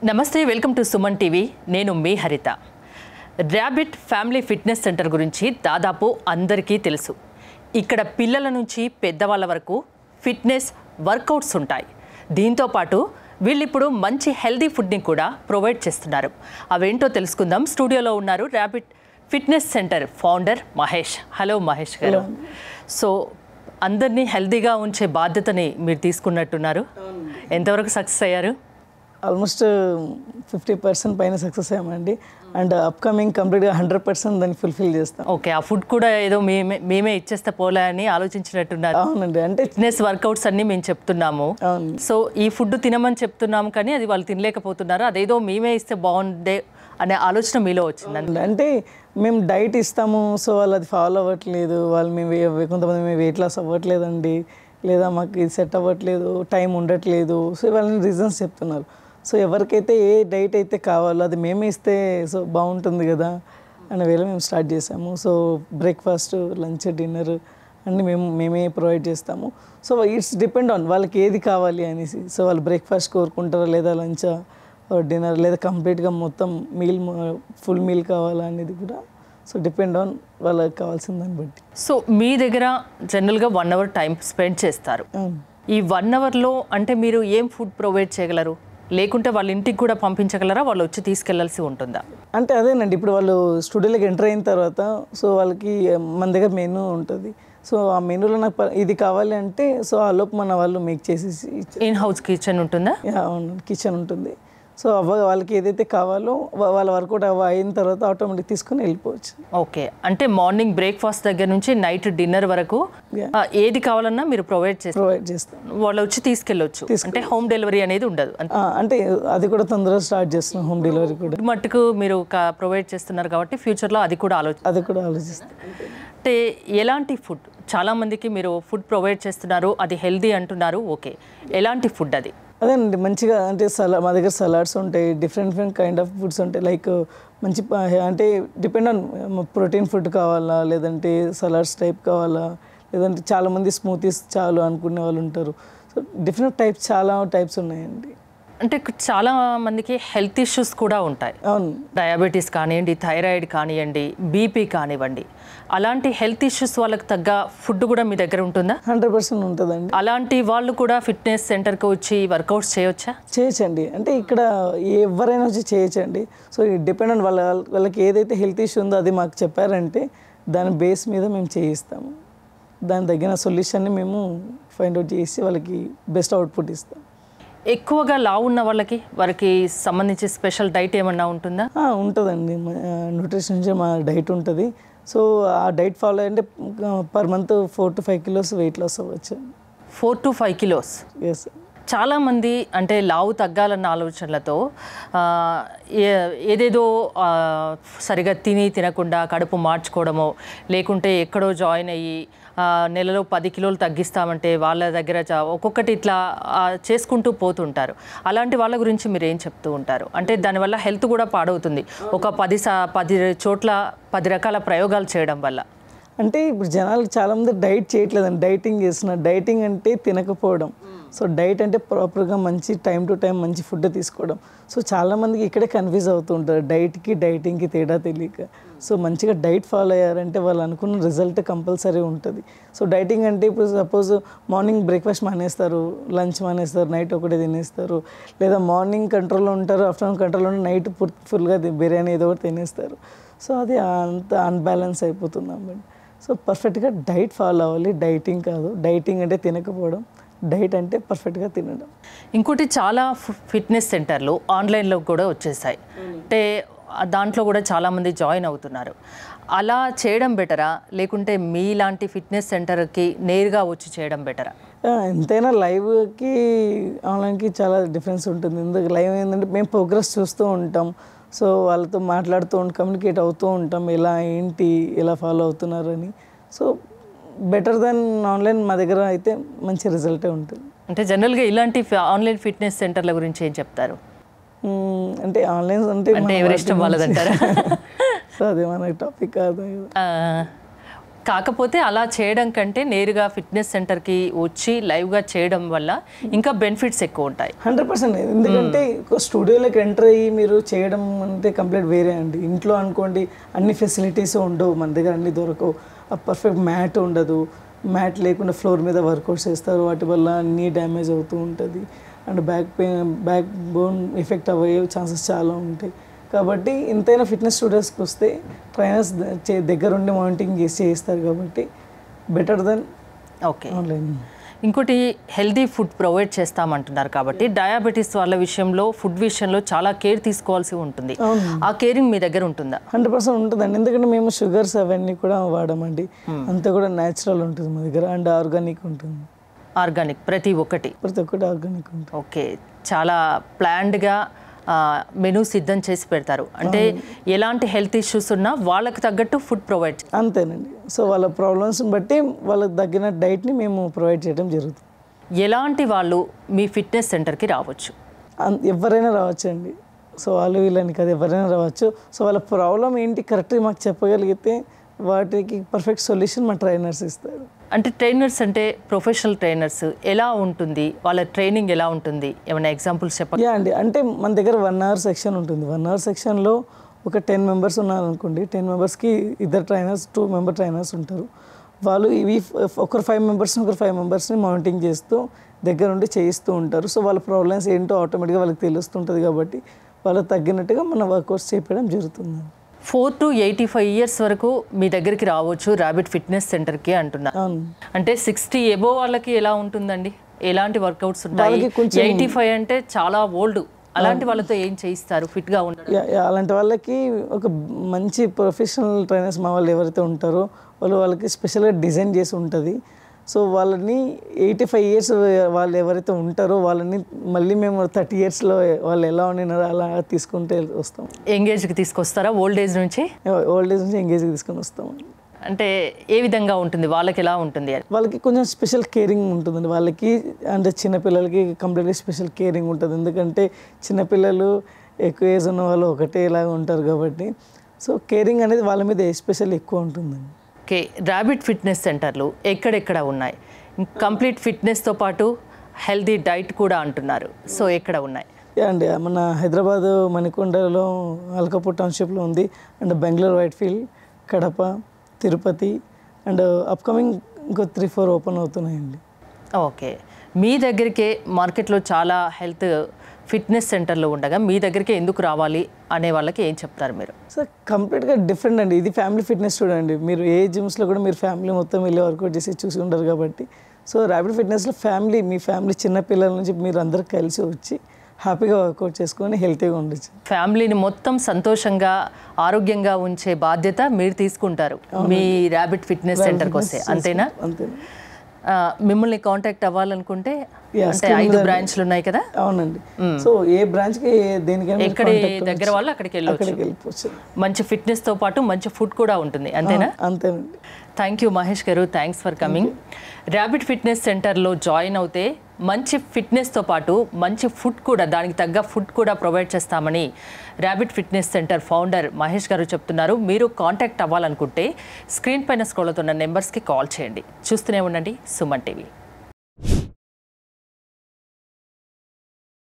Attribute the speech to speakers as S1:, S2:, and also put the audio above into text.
S1: నమస్తే, welcome to Suman TV. నేను మీ హరిత. ర్యాబిట్ ఫ్యామిలీ ఫిట్నెస్ సెంటర్ గురించి దాదాపు అందరికీ తెలుసు. ఇక్కడ పిల్లల నుంచి పెద్దవాళ్ళ వరకు ఫిట్నెస్ వర్కౌట్స్ ఉంటాయి. దీంతోపాటు వీళ్ళు ఇప్పుడు మంచి హెల్దీ ఫుడ్ని కూడా ప్రొవైడ్ చేస్తున్నారు. అవేంటో తెలుసుకుందాం. స్టూడియోలో ఉన్నారు rabbit fitness centre founder Mahesh. Hello Mahesh గారు. సో అందరినీ హెల్దీగా ఉంచే బాధ్యతని మీరు తీసుకున్నట్టున్నారు. ఎంతవరకు సక్సెస్ అయ్యారు?
S2: ఆల్మోస్ట్ 50% పైన సక్సెస్ అయ్యామండి. అండ్ అప్కమింగ్ కంప్లీట్గా 100% దాన్ని ఫుల్ఫిల్ చేస్తాం.
S1: ఓకే, ఆ ఫుడ్ కూడా ఏదో మేమే ఇచ్చేస్తే పోలే అని ఆలోచించినట్టున్నారు.
S2: అవునండి, అంటే
S1: ఫిట్నెస్ వర్కౌట్స్ అన్ని మేము చెప్తున్నాము. సో ఈ ఫుడ్ తినమని చెప్తున్నాము, కానీ అది వాళ్ళు తినలేకపోతున్నారు. అదేదో మేమే ఇస్తే బాగుండే అనే ఆలోచన మీలో వచ్చిందండి.
S2: అంటే మేము డైట్ ఇస్తాము, సో వాళ్ళు అది ఫాలో అవ్వట్లేదు. వాళ్ళు కొంతమంది మేము వెయిట్ లాస్ అవ్వట్లేదండి, లేదా మాకు ఇది సెట్ అవ్వట్లేదు, టైం ఉండట్లేదు, సో వాళ్ళని రీజన్స్ చెప్తున్నారు. సో ఎవరికైతే ఏ డైట్ అయితే కావాలో అది మేమే ఇస్తే సో బాగుంటుంది కదా అనే వేళ మేము స్టార్ట్ చేసాము. సో బ్రేక్ఫాస్ట్, లంచ్, డిన్నర్ అన్నీ మేమే ప్రొవైడ్ చేస్తాము. సో ఇట్స్ డిపెండ్ ఆన్ వాళ్ళకి ఏది కావాలి అనేసి. సో వాళ్ళు బ్రేక్ఫాస్ట్ కోరుకుంటారా, లేదా లంచ్, డిన్నర్, లేదా కంప్లీట్గా మొత్తం మీల్, ఫుల్ మీల్ కావాలా అనేది కూడా సో డిపెండ్ ఆన్ వాళ్ళకి కావాల్సిన దాన్ని బట్టి.
S1: సో మీ దగ్గర జనరల్గా 1 hour టైం స్పెండ్ చేస్తారు. ఈ 1 hourలో అంటే మీరు ఏం ఫుడ్ ప్రొవైడ్ చేయగలరు? లేకుంటే వాళ్ళ ఇంటికి కూడా పంపించగలరా? వాళ్ళు వచ్చి తీసుకెళ్లాల్సి ఉంటుందా?
S2: అంటే అదేనండి, ఇప్పుడు వాళ్ళు స్టూడియోలోకి ఎంటర్ అయిన తర్వాత సో వాళ్ళకి మన దగ్గర మెనూ ఉంటుంది. సో ఆ మెనూలో నాకు ఇది కావాలి అంటే సో ఆ లోపు మన వాళ్ళు మేక్ చేసేసి
S1: ఇన్ హౌస్ కిచెన్ ఉంటుందా?
S2: అవును, కిచెన్ ఉంటుంది. సో వాళ్ళకి ఏదైతే కావాలో వాళ్ళ వర్కౌట్ అయిన తర్వాత ఆటోమేటిక్ తీసుకుని వెళ్ళిపోవచ్చు.
S1: ఓకే, అంటే మార్నింగ్ బ్రేక్ఫాస్ట్ దగ్గర నుంచి నైట్ డిన్నర్ వరకు ఏది కావాలన్నా మీరు ప్రొవైడ్
S2: చేస్తాం.
S1: వాళ్ళు వచ్చి తీసుకెళ్ళొచ్చు. అంటే హోమ్ డెలివరీ అనేది ఉండదు.
S2: అంటే అది కూడా తొందరగా స్టార్ట్ చేస్తున్నాం, హోమ్ డెలివరీ కూడా.
S1: మట్టుకు మీరు ప్రొవైడ్ చేస్తున్నారు కాబట్టి ఫ్యూచర్లో అది కూడా
S2: ఆలోచిస్తాం.
S1: అంటే ఎలాంటి ఫుడ్? చాలామందికి మీరు ఫుడ్ ప్రొవైడ్ చేస్తున్నారు, అది హెల్దీ అంటున్నారు. ఓకే, ఎలాంటి ఫుడ్ అది?
S2: అదేనండి, మంచిగా అంటే మా దగ్గర సలాడ్స్ ఉంటాయి, డిఫరెంట్ కైండ్ ఆఫ్ ఫుడ్స్ ఉంటాయి. లైక్ మంచి అంటే డిపెండ్ ఆన్ ప్రోటీన్ ఫుడ్ కావాలా, లేదంటే సలాడ్స్ టైప్ కావాలా, లేదంటే చాలామంది స్మూతీస్ చాలు అనుకునే వాళ్ళు ఉంటారు. సో డిఫరెంట్ టైప్స్, చాలా టైప్స్ ఉన్నాయండి.
S1: అంటే చాలా మందికి హెల్త్ ఇష్యూస్ కూడా ఉంటాయి.
S2: అవును,
S1: డయాబెటీస్ కానివ్వండి, థైరాయిడ్ కానివ్వండి, బీపీ కానివ్వండి. అలాంటి హెల్త్ ఇష్యూస్ వాళ్ళకి తగ్గ ఫుడ్ కూడా మీ దగ్గర ఉంటుందా?
S2: 100% ఉంటుందండి.
S1: అలాంటి వాళ్ళు కూడా ఫిట్నెస్ సెంటర్కి వచ్చి వర్కౌట్స్
S2: చేయొచ్చండి. అంటే ఇక్కడ ఎవరైనా వచ్చి చేయొచ్చండి. సో డిపెండ్ ఆన్ వాళ్ళకి ఏదైతే హెల్త్ ఇష్యూ ఉందో అది మాకు చెప్పారంటే దాని బేస్ మీద మేము చేయిస్తాము. దాని తగిన సొల్యూషన్ని మేము ఫైండ్ అవుట్ చేసి వాళ్ళకి బెస్ట్ అవుట్పుట్ ఇస్తాం.
S1: ఎక్కువగా లావు ఉన్న వారికి సంబంధించి స్పెషల్ డైట్ ఏమన్నా ఉంటుందా?
S2: ఉంటుందండి, న్యూట్రిషన్ నుంచి మా డైట్ ఉంటుంది. సో ఆ డైట్ ఫాలో అంటే per month 4 to 5 kilos weight loss అవ్వచ్చు.
S1: 4 to 5 kilos?
S2: ఎస్.
S1: చాలామంది అంటే లావు తగ్గాలన్న ఆలోచనలతో ఏదేదో సరిగా తినకుండా కడుపు మార్చుకోవడమో, లేకుంటే ఎక్కడో జాయిన్ అయ్యి నెలలో 10 kilos తగ్గిస్తామంటే వాళ్ళ దగ్గర ఒక్కొక్కటి ఇట్లా చేసుకుంటూ పోతుంటారు. అలాంటి వాళ్ళ గురించి మీరు ఏం చెప్తూ ఉంటారు? అంటే దానివల్ల హెల్త్ కూడా పాడవుతుంది. ఒక 10 చోట్ల 10 రకాల ప్రయోగాలు చేయడం వల్ల.
S2: అంటే ఇప్పుడు జనాలు చాలామంది డైట్ చేయట్లేదండి, డైటింగ్ చేస్తున్నారు. డైటింగ్ అంటే తినకపోవడం. సో డైట్ అంటే ప్రాపర్గా మంచి టైం టు టైం మంచి ఫుడ్ తీసుకోవడం. సో చాలామందికి ఇక్కడే కన్ఫ్యూజ్ అవుతూ ఉంటారు, డైటింగ్కి తేడా తెలియక. సో మంచిగా డైట్ ఫాలో అయ్యారంటే వాళ్ళు అనుకున్న రిజల్ట్ కంపల్సరీ ఉంటుంది. సో డైటింగ్ అంటే ఇప్పుడు సపోజ్ మార్నింగ్ బ్రేక్ఫాస్ట్ మానేస్తారు, లంచ్ మానేస్తారు, నైట్ ఒకటే తినేస్తారు, లేదా మార్నింగ్ కంట్రోల్లో ఉంటారు, ఆఫ్టర్నూన్ కంట్రోల్లో ఉంటారు, నైట్ ఫుల్గా బిర్యానీ ఏదో ఒకటి తినేస్తారు. సో అది అంత అన్బ్యాలెన్స్ అయిపోతుంది అన్నమాట. సో పర్ఫెక్ట్గా డైట్ ఫాలో అవ్వాలి. డైటింగ్ కాదు, డైటింగ్ అంటే తినకపోవడం, డైట్ అంటే పర్ఫెక్ట్గా తినడం.
S1: ఇంకోటి, చాలా ఫిట్నెస్ సెంటర్లు ఆన్లైన్లో కూడా వచ్చేసాయి. అంటే దాంట్లో కూడా చాలామంది జాయిన్ అవుతున్నారు. అలా చేయడం బెటరా, లేకుంటే మీలాంటి ఫిట్నెస్ సెంటర్కి నేరుగా వచ్చి చేయడం బెటరా?
S2: ఎంతైనా లైవ్కి ఆన్లైన్కి చాలా డిఫరెన్స్ ఉంటుంది. ఎందుకు లైవ్ ఏంటంటే మేము ప్రోగ్రెస్ చూస్తూ ఉంటాం. సో వాళ్ళతో మాట్లాడుతూ కమ్యూనికేట్ అవుతూ ఉంటాం, ఎలా ఫాలో అవుతున్నారు అని. సో బెటర్ దెన్ ఆన్లైన్ మా దగ్గర అయితే మంచి రిజల్టే ఉంటుంది.
S1: అంటే జనరల్గా ఇలాంటి ఆన్లైన్ ఫిట్నెస్ సెంటర్ల గురించి ఏం చెప్తారు?
S2: అంటే ఆన్లైన్ అంటే
S1: ఎవరి ఇష్టం వాళ్ళదంటారా?
S2: సో అదే మనకి టాపిక్ కాదు.
S1: కాకపోతే అలా చేయడం కంటే నేరుగా ఫిట్నెస్ సెంటర్కి వచ్చి లైవ్గా చేయడం వల్ల ఇంకా బెనిఫిట్స్ ఎక్కువ ఉంటాయి.
S2: 100%. ఎందుకంటే స్టూడియోలోకి ఎంటర్ అయ్యి మీరు చేయడం అంటే కంప్లీట్ వేరే అండి. ఇంట్లో అనుకోండి అన్ని ఫెసిలిటీస్ ఉండవు, మన దగ్గర అన్ని దొరకవు. ఆ పర్ఫెక్ట్ మ్యాట్ ఉండదు, మ్యాట్ లేకుండా ఫ్లోర్ మీద వర్కౌట్స్ చేస్తారు, వాటి వల్ల అన్నీ డ్యామేజ్ అవుతూ ఉంటుంది అండ్ బ్యాక్ బోన్ ఎఫెక్ట్ అయ్యే ఛాన్సెస్ చాలా ఉంటాయి. కాబట్టి ఎంతైనా ఫిట్నెస్ స్టూడియోస్కి వస్తే ట్రైనర్స్ దగ్గరుండి మానిటరింగ్ చేస్తారు కాబట్టి బెటర్ దెన్
S1: ఓకే.
S2: ఆన్లైన్.
S1: ఇంకోటి హెల్దీ ఫుడ్ ప్రొవైడ్ చేస్తామంటున్నారు కాబట్టి డయాబెటీస్ వాళ్ళ విషయంలో ఫుడ్ విషయంలో చాలా కేర్ తీసుకోవాల్సి ఉంటుంది. ఆ కేరింగ్ మీ దగ్గర ఉంటుందా?
S2: 100% ఉంటుందండి. ఎందుకంటే మేము షుగర్స్ అవన్నీ కూడా వాడమండి, అంతా కూడా న్యాచురల్ ఉంటుంది మా దగ్గర అండ్ ఆర్గానిక్ ఉంటుంది.
S1: ఆర్గానిక్ ప్రతి ఒక్కటి
S2: ఆర్గానిక్ ఉంటుంది.
S1: ఓకే, చాలా ప్లాన్డ్గా మెనూ సిద్ధం చేసి పెడతారు. అంటే ఎలాంటి హెల్త్ ఇష్యూస్ ఉన్నా వాళ్ళకి తగ్గట్టు ఫుడ్ ప్రొవైడ్.
S2: అంతేనండి. సో వాళ్ళ ప్రాబ్లమ్స్ని బట్టి వాళ్ళకి తగ్గిన డైట్ని మేము ప్రొవైడ్ చేయడం జరుగుతుంది.
S1: ఎలాంటి వాళ్ళు మీ ఫిట్నెస్ సెంటర్కి రావచ్చు?
S2: ఎవరైనా రావచ్చు అండి. సో వాళ్ళు వీళ్ళని కాదు, ఎవరైనా రావచ్చు. సో వాళ్ళ ప్రాబ్లం ఏంటి కరెక్ట్గా మాకు చెప్పగలిగితే వాటికి పర్ఫెక్ట్ సొల్యూషన్ మా ట్రైనర్స్ ఇస్తారు.
S1: అంటే ట్రైనర్స్ అంటే ప్రొఫెషనల్ ట్రైనర్స్ ఎలా ఉంటుంది, వాళ్ళ ట్రైనింగ్ ఎలా ఉంటుంది, ఏమైనా ఎగ్జాంపుల్స్ చెప్పండి.
S2: అండి, అంటే మన దగ్గర 1 hour సెక్షన్ ఉంటుంది. 1 hour సెక్షన్లో ఒక 10 members ఉన్నారనుకోండి, 10 membersకి 2 ట్రైనర్స్ 2 member ట్రైనర్స్ ఉంటారు. వాళ్ళు ఇవి ఒకరు 5 membersని మానిటరింగ్ చేస్తూ దగ్గరుండి చేయిస్తూ ఉంటారు. సో వాళ్ళ ప్రాబ్లమ్స్ ఏంటో ఆటోమేటిక్గా వాళ్ళకి తెలుస్తుంటుంది కాబట్టి వాళ్ళకి తగ్గినట్టుగా మన వర్కౌట్స్ చేయించడం జరుగుతుంది.
S1: 4 to 85 years వరకు మీ దగ్గరికి రావచ్చు ర్యాబిట్ ఫిట్నెస్ సెంటర్కి అంటున్నారు. అంటే 60 above వాళ్ళకి ఎలా ఉంటుందండి, ఎలాంటి వర్కౌట్స్ ఉంటాయి? 85 అంటే చాలా ఓల్డ్, అలాంటి వాళ్ళతో ఏం చేయిస్తారు ఫిట్గా ఉండడం?
S2: అలాంటి వాళ్ళకి ఒక మంచి ప్రొఫెషనల్ ట్రైనర్స్ మా వాళ్ళు ఎవరైతే ఉంటారో వాళ్ళకి స్పెషల్గా డిజైన్ చేసి ఉంటుంది. సో వాళ్ళని 85 years వాళ్ళు ఎవరైతే ఉంటారో వాళ్ళని మళ్ళీ మేము 30 yearsలో వాళ్ళు ఎలా ఉండినారో అలా తీసుకుంటే వస్తాం.
S1: ఎంగేజ్కి తీసుకొస్తారా? ఓల్డ్ ఏజ్ నుంచి
S2: ఎంగేజ్కి తీసుకొని వస్తాం.
S1: అంటే ఏ విధంగా ఉంటుంది, వాళ్ళకి ఎలా ఉంటుంది?
S2: వాళ్ళకి కొంచెం స్పెషల్ కేరింగ్ ఉంటుందండి. వాళ్ళకి అంటే చిన్నపిల్లలకి కంప్లీట్లీ స్పెషల్ కేరింగ్ ఉంటుంది. ఎందుకంటే చిన్నపిల్లలు ఎక్కువ ఏజ్ ఉన్న వాళ్ళు ఒకటేలాగా ఉంటారు కాబట్టి సో కేరింగ్ అనేది వాళ్ళ మీద ఎస్పెషల్ ఎక్కువ ఉంటుందండి.
S1: ఓకే, ర్యాబిట్ ఫిట్నెస్ సెంటర్లు ఎక్కడెక్కడ ఉన్నాయి? కంప్లీట్ ఫిట్నెస్తో పాటు హెల్దీ డైట్ కూడా అంటున్నారు. సో ఎక్కడ ఉన్నాయి?
S2: అండి, మన హైదరాబాద్ మణికొండలో అల్కాపూర్ టౌన్షిప్లో ఉంది and Bengaluru Whitefield, Kadapa, Tirupati and upcoming ఇంకో 3-4 ఓపెన్ అవుతున్నాయండి.
S1: ఓకే, మీ దగ్గరికే మార్కెట్లో చాలా హెల్త్ ఫిట్నెస్ సెంటర్లు ఉండగా మీ దగ్గరికి ఎందుకు రావాలి అనే వాళ్ళకి ఏం చెప్తారు మీరు?
S2: సార్ కంప్లీట్గా డిఫరెంట్ అండి. ఇది ఫ్యామిలీ ఫిట్నెస్ స్టూడియో అండి. మీరు ఏ జిమ్స్లో కూడా మీరు ఫ్యామిలీ మొత్తం వెళ్ళి వర్కౌట్ చేసి చూసి ఉంటారు కాబట్టి సో ర్యాబిట్ ఫిట్నెస్లో మీ ఫ్యామిలీ చిన్నపిల్లల నుంచి మీరు అందరూ కలిసి వచ్చి హ్యాపీగా వర్కౌట్ చేసుకొని హెల్తీగా ఉండొచ్చు.
S1: ఫ్యామిలీని మొత్తం సంతోషంగా ఆరోగ్యంగా ఉంచే బాధ్యత మీరు తీసుకుంటారు మీ ర్యాబిట్ ఫిట్నెస్ సెంటర్కి వస్తే, అంతేనా?
S2: అంతేనా.
S1: మిమ్మల్ని కాంటాక్ట్ అవ్వాలనుకుంటే అంటే 5 బ్రాంచ్లు ఉన్నాయి కదా?
S2: అవునండి. సో ఏ బ్రాంచ్కి దేనికైనా
S1: ఎక్కడ దగ్గర వాళ్ళు అక్కడికి వెళ్ళవచ్చు. మంచి ఫిట్నెస్తో పాటు మంచి ఫుడ్ కూడా ఉంటుంది, అంతేనా?
S2: అంతేనండి.
S1: థ్యాంక్ యూ మహేష్ గారు, thanks for coming. Rabbit fitness సెంటర్లో జాయిన్ అవుతే మంచి ఫిట్నెస్తో పాటు మంచి ఫుడ్ కూడా, దానికి తగ్గ ఫుడ్ కూడా ప్రొవైడ్ చేస్తామని rabbit fitness centre founder Mahesh గారు చెప్తున్నారు. మీరు కాంటాక్ట్ అవ్వాలనుకుంటే స్క్రీన్ పైన స్క్రోల్ అవుతున్న నెంబర్స్కి కాల్ చేయండి. చూస్తూనే ఉండండి సుమన్ టీవీ.